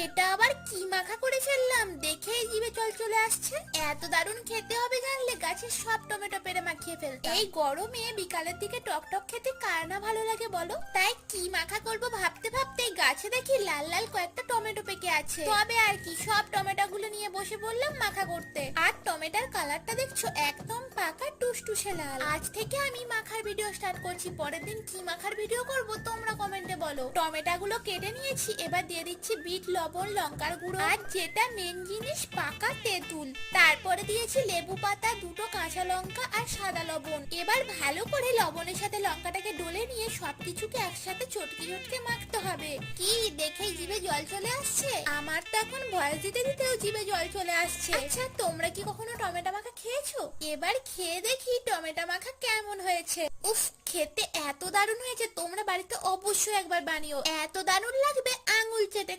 এটা আবার কি মাখা করে ফেললাম, দেখেই জিভে জল চলে আসছে। এত দারুণ খেতে হবে জানলে গাছের সব টমেটো পেড়ে মাখিয়ে ফেলতাম। এই গরমে বিকালের দিকে টকটক খেতে কার না ভালো লাগে বলো। তাই কি মাখা করব ভাবতে ভাবতে গাছে দেখি লাল লাল কয়েকটা টমেটো পেকে আছে। তবে আর কি, সব টমেটো গুলো নিয়ে বসে পড়লাম মাখা করতে। আর টমেটোর কালারটা দেখছো একদম পাকা টুসটুসে লাল। আজ থেকে আমি মাখার ভিডিও স্টার্ট করছি। পরের দিন কি মাখার ভিডিও করব তোমরা কমেন্টে বলো। টমেটো গুলো কেটে নিয়েছি, এবার দিয়ে দিচ্ছি বিট লবণ, লঙ্কার গুঁড়ো আর যেটা মেন জিনিস পাকা তেঁতুল। তারপরে দিয়েছি লেবু পাতা, দুটো কাঁচা লঙ্কা আর সাদা লবণ। এবার ভালো করে লবণের সাথে লঙ্কাটাকে ডলে নিয়ে সবকিছুকে একসাথে চটকে চটকে মাখতে হবে। কি দেখেই জিভে জল চলে আসছে? আমার তো এখন ভয়েস দিতে দিতেও জিভে জল চলে আসছে। আচ্ছা তোমরা কি কখনো টমেটো মাখা খেয়েছো? এবার খেয়ে দেখি টমেটো মাখা কেমন হয়েছে। উফ, খেতে এত দারুণ হয়েছে, তোমরা বাড়িতে অবশ্যই একবার বানিও। এত দারুণ লাগবে আঙুল চেটে